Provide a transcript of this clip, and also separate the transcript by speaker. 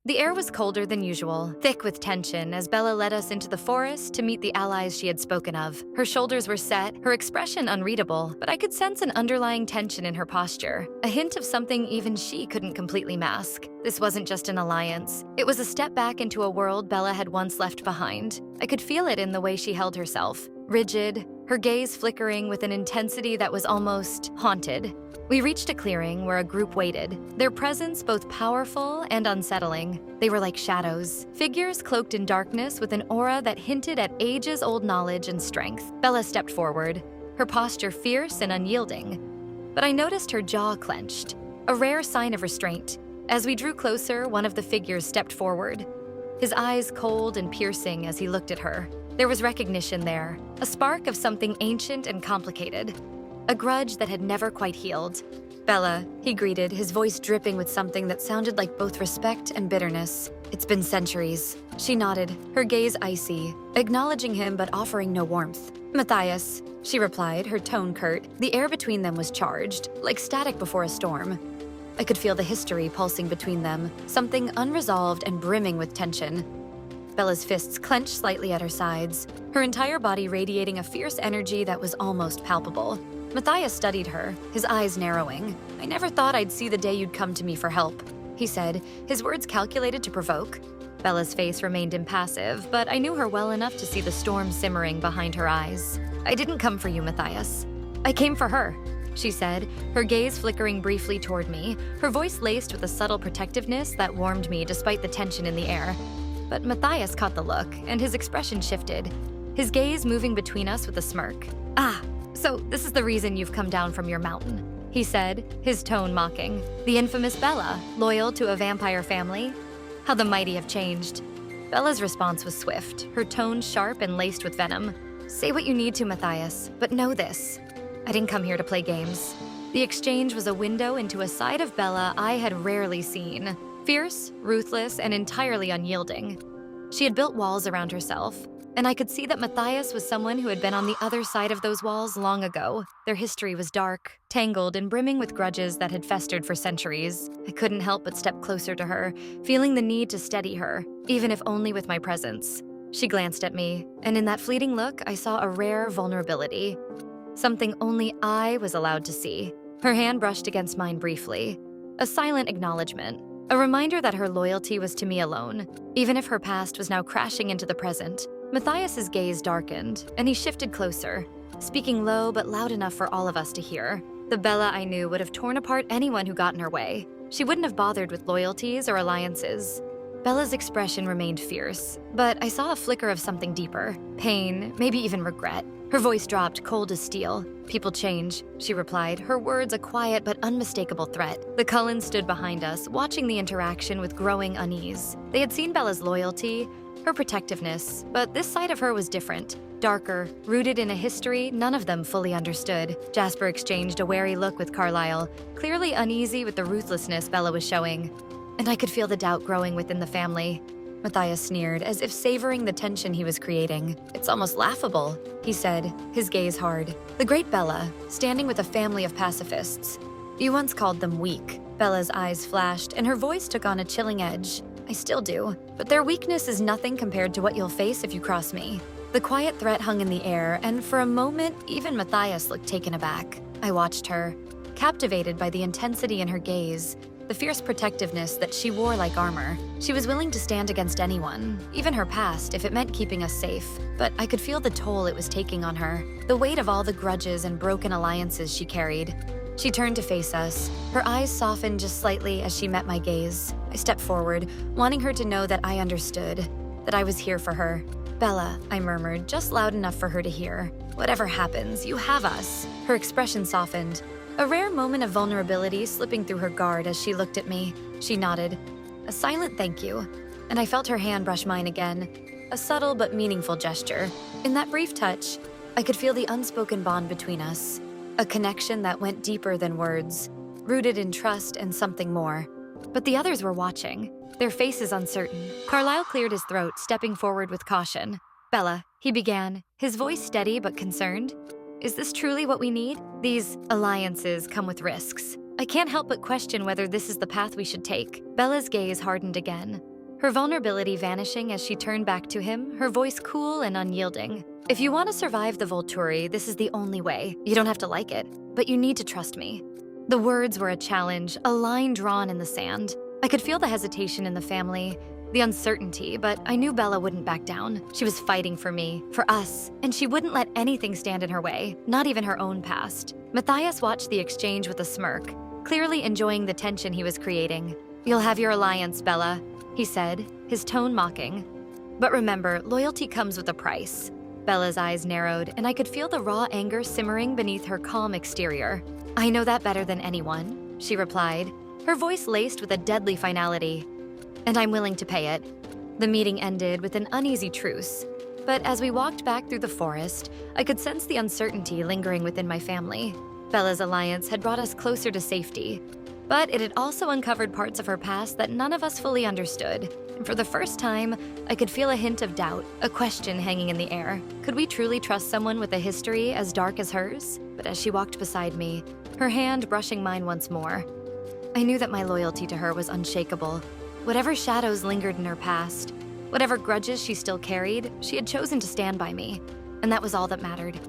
Speaker 1: The air was colder than usual, thick with tension as Bella led us into the forest to meet the allies she had spoken of. Her shoulders were set, her expression unreadable, but I could sense an underlying tension in her posture, a hint of something even she couldn't completely mask. This wasn't just an alliance. It was a step back into a world Bella had once left behind. I could feel it in the way she held herself, rigid, her gaze flickering with an intensity that was almost haunted. We reached a clearing where a group waited, their presence both powerful and unsettling. They were like shadows, figures cloaked in darkness with an aura that hinted at ages-old knowledge and strength. Bella stepped forward, her posture fierce and unyielding. But I noticed her jaw clenched, a rare sign of restraint. As we drew closer, one of the figures stepped forward, his eyes cold and piercing as he looked at her. There was recognition there, a spark of something ancient and complicated, a grudge that had never quite healed. "Bella," he greeted, his voice dripping with something that sounded like both respect and bitterness. "It's been centuries." She nodded, her gaze icy, acknowledging him but offering no warmth. "Matthias," she replied, her tone curt. The air between them was charged, like static before a storm. I could feel the history pulsing between them, something unresolved and brimming with tension. Bella's fists clenched slightly at her sides, her entire body radiating a fierce energy that was almost palpable. Matthias studied her, his eyes narrowing. "I never thought I'd see the day you'd come to me for help," he said, his words calculated to provoke. Bella's face remained impassive, but I knew her well enough to see the storm simmering behind her eyes. "I didn't come for you, Matthias. I came for her," she said, her gaze flickering briefly toward me, her voice laced with a subtle protectiveness that warmed me despite the tension in the air. But Matthias caught the look, and his expression shifted, his gaze moving between us with a smirk. "Ah, so this is the reason you've come down from your mountain," he said, his tone mocking. "The infamous Bella, loyal to a vampire family? How the mighty have changed." Bella's response was swift, her tone sharp and laced with venom. "Say what you need to, Matthias, but know this. I didn't come here to play games." The exchange was a window into a side of Bella I had rarely seen. Fierce, ruthless, and entirely unyielding. She had built walls around herself, and I could see that Matthias was someone who had been on the other side of those walls long ago. Their history was dark, tangled, and brimming with grudges that had festered for centuries. I couldn't help but step closer to her, feeling the need to steady her, even if only with my presence. She glanced at me, and in that fleeting look, I saw a rare vulnerability. Something only I was allowed to see. Her hand brushed against mine briefly, a silent acknowledgement. A reminder that her loyalty was to me alone, even if her past was now crashing into the present. Matthias's gaze darkened, and he shifted closer, speaking low but loud enough for all of us to hear. The Bella I knew would have torn apart anyone who got in her way. She wouldn't have bothered with loyalties or alliances. Bella's expression remained fierce, but I saw a flicker of something deeper. Pain, maybe even regret. Her voice dropped, cold as steel. "People change," she replied, her words a quiet but unmistakable threat. The Cullens stood behind us, watching the interaction with growing unease. They had seen Bella's loyalty, her protectiveness, but this side of her was different, darker, rooted in a history none of them fully understood. Jasper exchanged a wary look with Carlisle, clearly uneasy with the ruthlessness Bella was showing. And I could feel the doubt growing within the family. Matthias sneered, as if savoring the tension he was creating. "It's almost laughable," he said, his gaze hard. "The great Bella, standing with a family of pacifists. You once called them weak." Bella's eyes flashed, and her voice took on a chilling edge. "I still do, but their weakness is nothing compared to what you'll face if you cross me." The quiet threat hung in the air, and for a moment, even Matthias looked taken aback. I watched her, captivated by the intensity in her gaze, the fierce protectiveness that she wore like armor. She was willing to stand against anyone, even her past, if it meant keeping us safe. But I could feel the toll it was taking on her, the weight of all the grudges and broken alliances she carried. She turned to face us, her eyes softened just slightly as she met my gaze. I stepped forward, wanting her to know that I understood, that I was here for her. "Bella," I murmured, just loud enough for her to hear. "Whatever happens, you have us." Her expression softened, a rare moment of vulnerability slipping through her guard as she looked at me. She nodded, a silent thank you, and I felt her hand brush mine again, a subtle but meaningful gesture. In that brief touch, I could feel the unspoken bond between us, a connection that went deeper than words, rooted in trust and something more. But the others were watching, their faces uncertain. Carlisle cleared his throat, stepping forward with caution. "Bella," he began, his voice steady but concerned. "Is this truly what we need? These alliances come with risks. I can't help but question whether this is the path we should take." Bella's gaze hardened again, her vulnerability vanishing as she turned back to him, her voice cool and unyielding. "If you want to survive the Volturi, this is the only way. You don't have to like it, but you need to trust me." The words were a challenge, a line drawn in the sand. I could feel the hesitation in the family, the uncertainty, but I knew Bella wouldn't back down. She was fighting for me, for us, and she wouldn't let anything stand in her way, not even her own past. Matthias watched the exchange with a smirk, clearly enjoying the tension he was creating. "You'll have your alliance, Bella," he said, his tone mocking. "But remember, loyalty comes with a price." Bella's eyes narrowed, and I could feel the raw anger simmering beneath her calm exterior. "I know that better than anyone," she replied, her voice laced with a deadly finality. "And I'm willing to pay it." The meeting ended with an uneasy truce, but as we walked back through the forest, I could sense the uncertainty lingering within my family. Bella's alliance had brought us closer to safety, but it had also uncovered parts of her past that none of us fully understood. And for the first time, I could feel a hint of doubt, a question hanging in the air. Could we truly trust someone with a history as dark as hers? But as she walked beside me, her hand brushing mine once more, I knew that my loyalty to her was unshakable. Whatever shadows lingered in her past, whatever grudges she still carried, she had chosen to stand by me, and that was all that mattered.